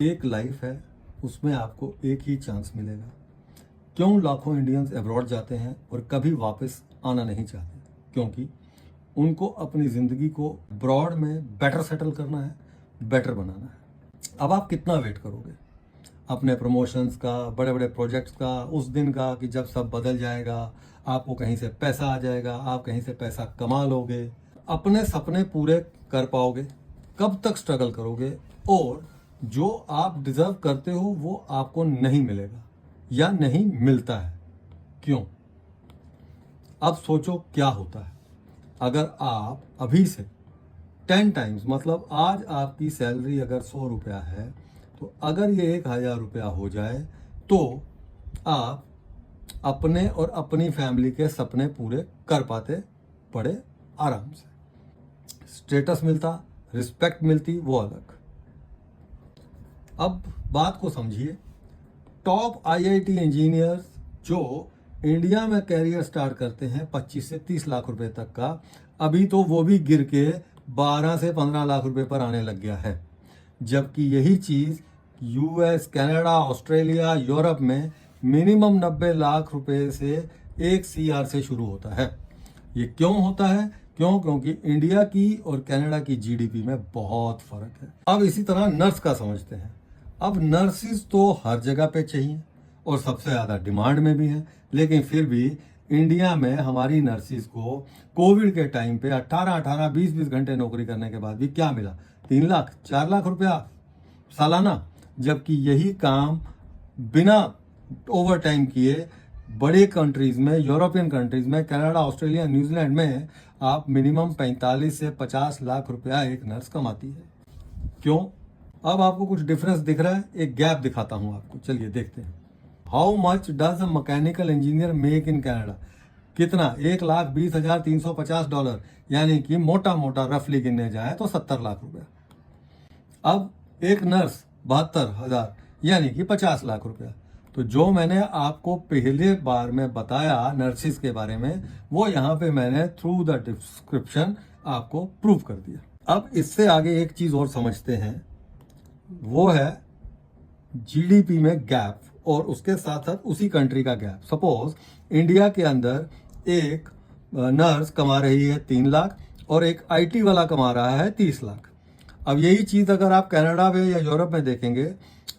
एक लाइफ है, उसमें आपको एक ही चांस मिलेगा। क्यों लाखों इंडियंस अब्रॉड जाते हैं और कभी वापस आना नहीं चाहते? क्योंकि उनको अपनी ज़िंदगी को अब्रॉड में बेटर सेटल करना है, बेटर बनाना है। अब आप कितना वेट करोगे अपने प्रमोशंस का, बड़े बड़े प्रोजेक्ट्स का, उस दिन का कि जब सब बदल जाएगा, आपको कहीं से पैसा आ जाएगा, आप कहीं से पैसा कमा लोगे, अपने सपने पूरे कर पाओगे? कब तक स्ट्रगल करोगे और जो आप डिजर्व करते हो वो आपको नहीं मिलेगा या नहीं मिलता है? क्यों? अब सोचो क्या होता है अगर आप अभी से 10 टाइम्स, मतलब आज आपकी सैलरी अगर 100 रुपया है, तो अगर ये 1000 रुपया हो जाए तो आप अपने और अपनी फैमिली के सपने पूरे कर पाते बड़े आराम से। स्टेटस मिलता, रिस्पेक्ट मिलती, वो अलग। अब बात को समझिए। टॉप आईआईटी इंजीनियर्स जो इंडिया में कैरियर स्टार्ट करते हैं 25 से 30 लाख रुपए तक का, अभी तो वो भी गिर के 12 से 15 लाख रुपए पर आने लग गया है। जबकि यही चीज़ यूएस, कनाडा, ऑस्ट्रेलिया, यूरोप में मिनिमम 90 लाख रुपए से 1 CR से शुरू होता है। ये क्यों होता है? क्योंकि इंडिया की और कनाडा की जीडीपी में बहुत फर्क है। अब इसी तरह नर्स का समझते हैं। अब नर्सिस तो हर जगह पे चाहिए और सबसे ज़्यादा डिमांड में भी है, लेकिन फिर भी इंडिया में हमारी नर्सिस को कोविड के टाइम पे 18-18, 20-20 घंटे नौकरी करने के बाद भी क्या मिला? 3 लाख, 4 लाख रुपया सालाना। जबकि यही काम बिना ओवर टाइम किए बड़े कंट्रीज में, यूरोपियन कंट्रीज में, कनाडा, ऑस्ट्रेलिया, न्यूजीलैंड में आप मिनिमम 45 से 50 लाख रुपया एक नर्स कमाती है। क्यों? अब आपको कुछ डिफरेंस दिख रहा है? एक गैप दिखाता हूं आपको, चलिए देखते हैं। How much does a mechanical engineer make in Canada? कितना? $1,20,350, यानी कि मोटा मोटा रफली गिनने जाए तो 70 लाख रुपया। अब एक नर्स 72,000, यानी कि 50 लाख रुपया। तो जो मैंने आपको पहले बार में बताया नर्सिस के बारे में, वो यहाँ पे मैंने थ्रू द डिस्क्रिप्शन आपको प्रूव कर दिया। अब इससे आगे एक चीज और समझते हैं, वो है जीडीपी में गैप और उसके साथ साथ उसी कंट्री का गैप। सपोज इंडिया के अंदर एक नर्स कमा रही है 3 लाख और एक आईटी वाला कमा रहा है 30 लाख। अब यही चीज अगर आप कनाडा में या यूरोप में देखेंगे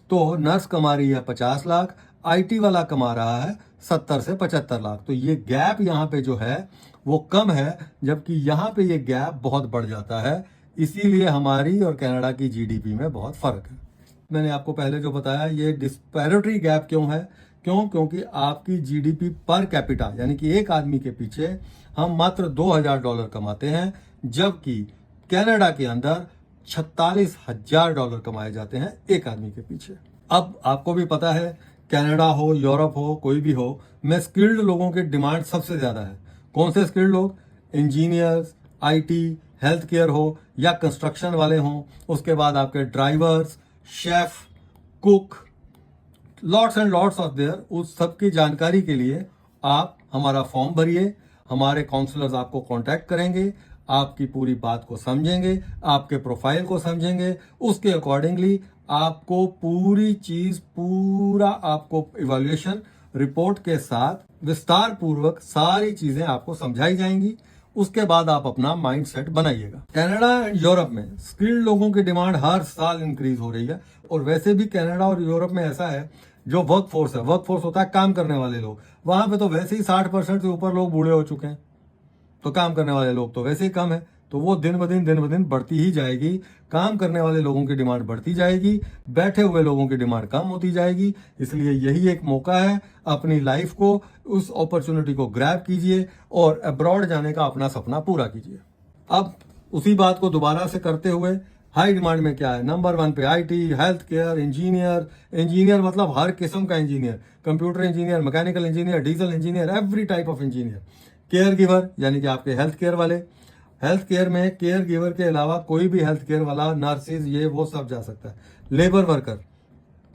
तो नर्स कमा रही है 50 लाख, आईटी वाला कमा रहा है 70 से 75 लाख। तो ये गैप यहाँ पे जो है वो कम है, जबकि यहाँ पे ये गैप बहुत बढ़ जाता है। इसीलिए हमारी और कनाडा की जीडीपी में बहुत फर्क है। मैंने आपको पहले जो बताया, ये डिस्पैरिटी गैप क्यों है? क्योंकि आपकी जीडीपी पर कैपिटा, यानी कि एक आदमी के पीछे हम मात्र $2,000 कमाते हैं, जबकि कनाडा के अंदर $46,000 कमाए जाते हैं एक आदमी के पीछे। अब आपको भी पता है, कनाडा हो, यूरोप हो, कोई भी हो, में स्किल्ड लोगों की डिमांड सबसे ज्यादा है। कौन से स्किल्ड लोग? इंजीनियर्स, आईटी, हेल्थ केयर हो या कंस्ट्रक्शन वाले हों, उसके बाद आपके drivers, chef, cook, lots and lots of their. उस सब की जानकारी के लिए आप हमारा फॉर्म भरिए, हमारे काउंसलर्स आपको कांटेक्ट करेंगे, आपकी पूरी बात को समझेंगे, आपके प्रोफाइल को समझेंगे, उसके अकॉर्डिंगली आपको पूरी चीज, पूरा आपको इवैल्यूएशन रिपोर्ट के साथ विस्तार पूर्वक सारी चीजें आपको समझाई जाएंगी। उसके बाद आप अपना माइंड सेट बनाइएगा। कनाडा एंड यूरोप में स्किल्ड लोगों की डिमांड हर साल इंक्रीज हो रही है। और वैसे भी कनाडा और यूरोप में ऐसा है, जो वर्क फोर्स है, वर्क फोर्स होता है काम करने वाले लोग, वहां पे तो वैसे ही 60% से ऊपर लोग बूढ़े हो चुके हैं, तो काम करने वाले लोग तो वैसे ही कम है। तो वो दिन ब दिन बढ़ती ही जाएगी। काम करने वाले लोगों की डिमांड बढ़ती जाएगी, बैठे हुए लोगों की डिमांड कम होती जाएगी। इसलिए यही एक मौका है, अपनी लाइफ को, उस अपॉर्चुनिटी को ग्रैब कीजिए और अब्रॉड जाने का अपना सपना पूरा कीजिए। अब उसी बात को दोबारा से करते हुए, हाई डिमांड में क्या है? नंबर 1 पे आईटी, हेल्थ केयर, इंजीनियर मतलब हर किस्म का engineer, computer engineer, mechanical engineer, diesel engineer, every type of engineer. Care giver, यानी कि आपके हेल्थ केयर वाले, हेल्थ केयर में केयर गिवर के अलावा कोई भी हेल्थ केयर वाला, नर्सिस, ये वो सब जा सकता है। लेबर वर्कर,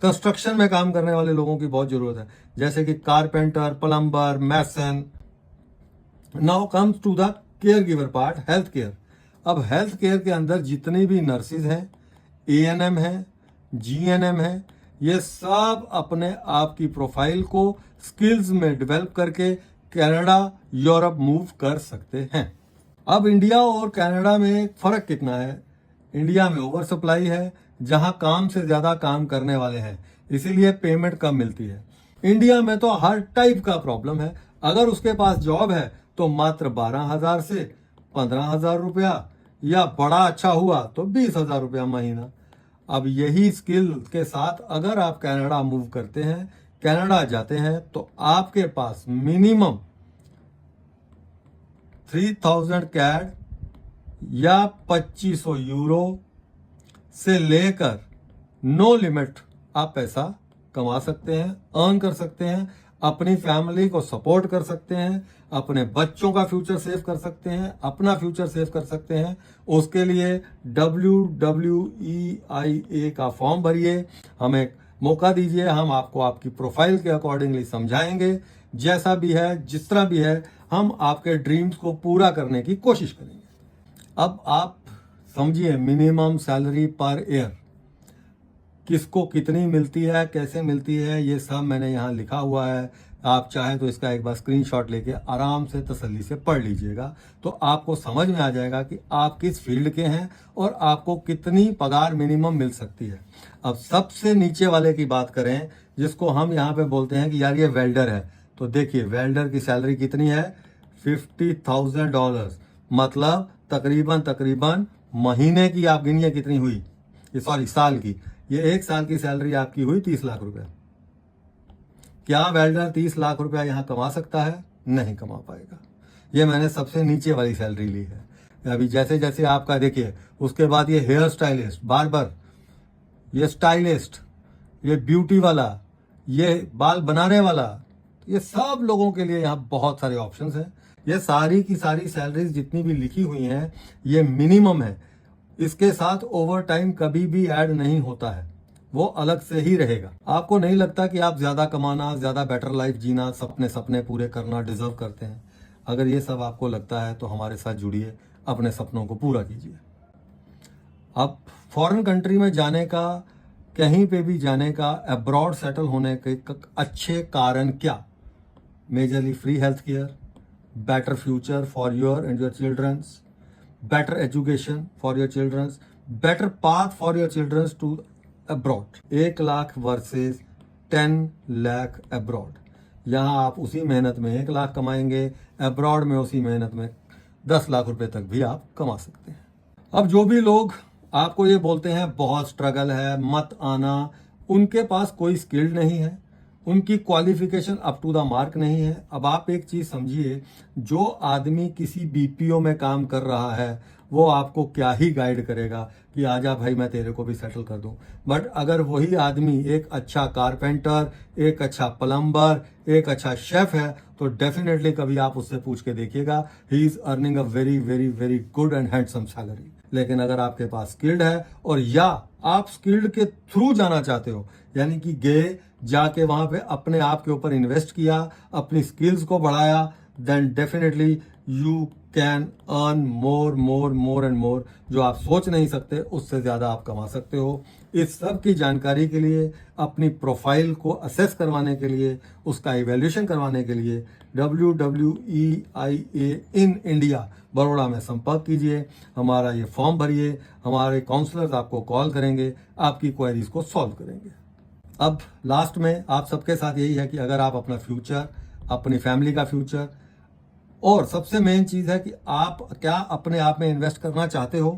कंस्ट्रक्शन में काम करने वाले लोगों की बहुत जरूरत है, जैसे कि carpenter, plumber, mason. Now comes to the caregiver part, health care. अब हेल्थ केयर के अंदर जितनी भी नर्सिस हैं, एएनएम हैं, GNM है, ये सब अपने आप की प्रोफाइल को स्किल्स में डेवलप करके कनाडा, यूरोप मूव कर सकते हैं। अब इंडिया और कनाडा में फर्क कितना है? इंडिया में ओवर सप्लाई है, जहां काम से ज्यादा काम करने वाले हैं, इसीलिए पेमेंट कम मिलती है। इंडिया में तो हर टाइप का प्रॉब्लम है। अगर उसके पास जॉब है तो मात्र 12,000 से 15,000 रुपया, या बड़ा अच्छा हुआ तो 20,000 रुपया महीना। अब यही स्किल के साथ अगर आप कनाडा मूव करते हैं, कनाडा जाते हैं, तो आपके पास मिनिमम 3,000 कैड या 2500 यूरो से लेकर नो लिमिट आप पैसा कमा सकते हैं, अर्न कर सकते हैं, अपनी फैमिली को सपोर्ट कर सकते हैं, अपने बच्चों का फ्यूचर सेव कर सकते हैं, अपना फ्यूचर सेव कर सकते हैं। उसके लिए WWEIA का फॉर्म भरिए, हमें मौका दीजिए, हम आपको आपकी प्रोफाइल के अकॉर्डिंगली समझाएंगे। जैसा भी है, जिस तरह भी है, हम आपके ड्रीम्स को पूरा करने की कोशिश करेंगे। अब आप समझिए मिनिमम सैलरी पर ईयर किसको कितनी मिलती है, कैसे मिलती है, ये सब मैंने यहाँ लिखा हुआ है। आप चाहें तो इसका एक बार स्क्रीनशॉट लेके आराम से तसल्ली से पढ़ लीजिएगा, तो आपको समझ में आ जाएगा कि आप किस फील्ड के हैं और आपको कितनी पगार मिनिमम मिल सकती है। अब सबसे नीचे वाले की बात करें, जिसको हम यहाँ पे बोलते हैं कि यार ये वेल्डर है, तो देखिए वेल्डर की सैलरी कितनी है, $50,000, मतलब तकरीबन महीने की आप गिनिए कितनी हुई, सॉरी साल की, ये एक साल की सैलरी आपकी हुई 30 लाख रुपए। क्या वेल्डर 30 लाख रुपया यहाँ कमा सकता है? नहीं कमा पाएगा। ये मैंने सबसे नीचे वाली सैलरी ली है। अभी जैसे जैसे आपका देखिए, उसके बाद ये हेयर स्टाइलिस्ट, बार्बर, ये स्टाइलिस्ट, ये ब्यूटी वाला, ये बाल बनाने वाला, ये सब लोगों के लिए यहाँ बहुत सारे ऑप्शंस हैं। ये सारी की सारी सैलरीज जितनी भी लिखी हुई हैं, ये मिनिमम है। इसके साथ ओवर टाइम कभी भी ऐड नहीं होता है, वो अलग से ही रहेगा। आपको नहीं लगता कि आप ज्यादा कमाना, ज्यादा बेटर लाइफ जीना, सपने पूरे करना डिजर्व करते हैं? अगर ये सब आपको लगता है तो हमारे साथ जुड़िए, अपने सपनों को पूरा कीजिए। अब फॉरेन कंट्री में जाने का, कहीं पे भी जाने का, अब्रॉड सेटल होने के अच्छे कारण क्या? Majorly free health care, better future for your and your childrens, better education for your children, better path for your children to abroad। 1 lakh versus 10 lakh abroad. यहाँ आप उसी मेहनत में 1 लाख कमाएंगे, अब्रॉड में उसी मेहनत में 10 लाख रुपए तक भी आप कमा सकते हैं। अब जो भी लोग आपको ये बोलते हैं बहुत स्ट्रगल है, मत आना, उनके पास कोई स्किल नहीं है, उनकी qualification up to the mark नहीं है। अब आप एक चीज समझिए, जो आदमी किसी BPO में काम कर रहा है वो आपको क्या ही गाइड करेगा कि आजा भाई मैं तेरे को भी सेटल कर दूं। बट अगर वही आदमी एक अच्छा कारपेंटर, एक अच्छा प्लम्बर, एक अच्छा शेफ है, तो डेफिनेटली कभी आप उससे पूछ के देखिएगा, he is earning a very very very good and handsome salary. लेकिन अगर आपके पास स्किल्ड है, और या आप स्किल्ड के थ्रू जाना चाहते हो, यानी कि गए, जाके वहां पे अपने आप के ऊपर इन्वेस्ट किया, अपनी स्किल्स को बढ़ाया, then definitely you can earn more and more. जो आप सोच नहीं सकते उससे ज्यादा आप कमा सकते हो। इस सब की जानकारी के लिए, अपनी प्रोफाइल को असेस करवाने के लिए, उसका इवैल्यूएशन करवाने के लिए WWEIA इन इंडिया बड़ौदा में संपर्क कीजिए। हमारा ये फॉर्म भरिए, हमारे काउंसलर्स आपको कॉल करेंगे, आपकी क्वेरीज को सॉल्व करेंगे। अब लास्ट में आप सबके साथ यही है कि अगर आप अपना फ्यूचर, अपनी फैमिली का फ्यूचर, और सबसे मेन चीज है कि आप क्या अपने आप में इन्वेस्ट करना चाहते हो,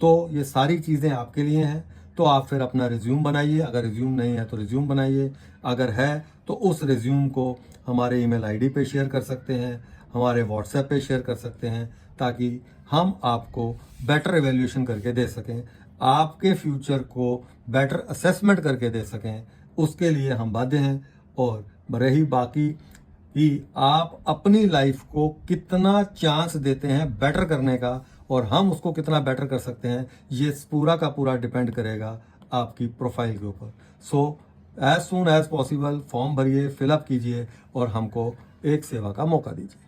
तो ये सारी चीजें आपके लिए हैं। तो आप फिर अपना रिज्यूम बनाइए, अगर रिज्यूम नहीं है तो रिज्यूम बनाइए, अगर है तो उस रिज्यूम को हमारे ईमेल आईडी पे शेयर कर सकते हैं, हमारे व्हाट्सएप पे शेयर कर सकते हैं, ताकि हम आपको बेटर एवेल्यूएशन करके दे सकें, आपके फ्यूचर को बेटर असेसमेंट करके दे सकें। उसके लिए हम बाध्य हैं। और रही बाकी कि आप अपनी लाइफ को कितना चांस देते हैं बेटर करने का, और हम उसको कितना बेटर कर सकते हैं, ये पूरा का पूरा डिपेंड करेगा आपकी प्रोफाइल के ऊपर। So as soon as possible form भरिए, फिलअप कीजिए और हमको एक सेवा का मौका दीजिए।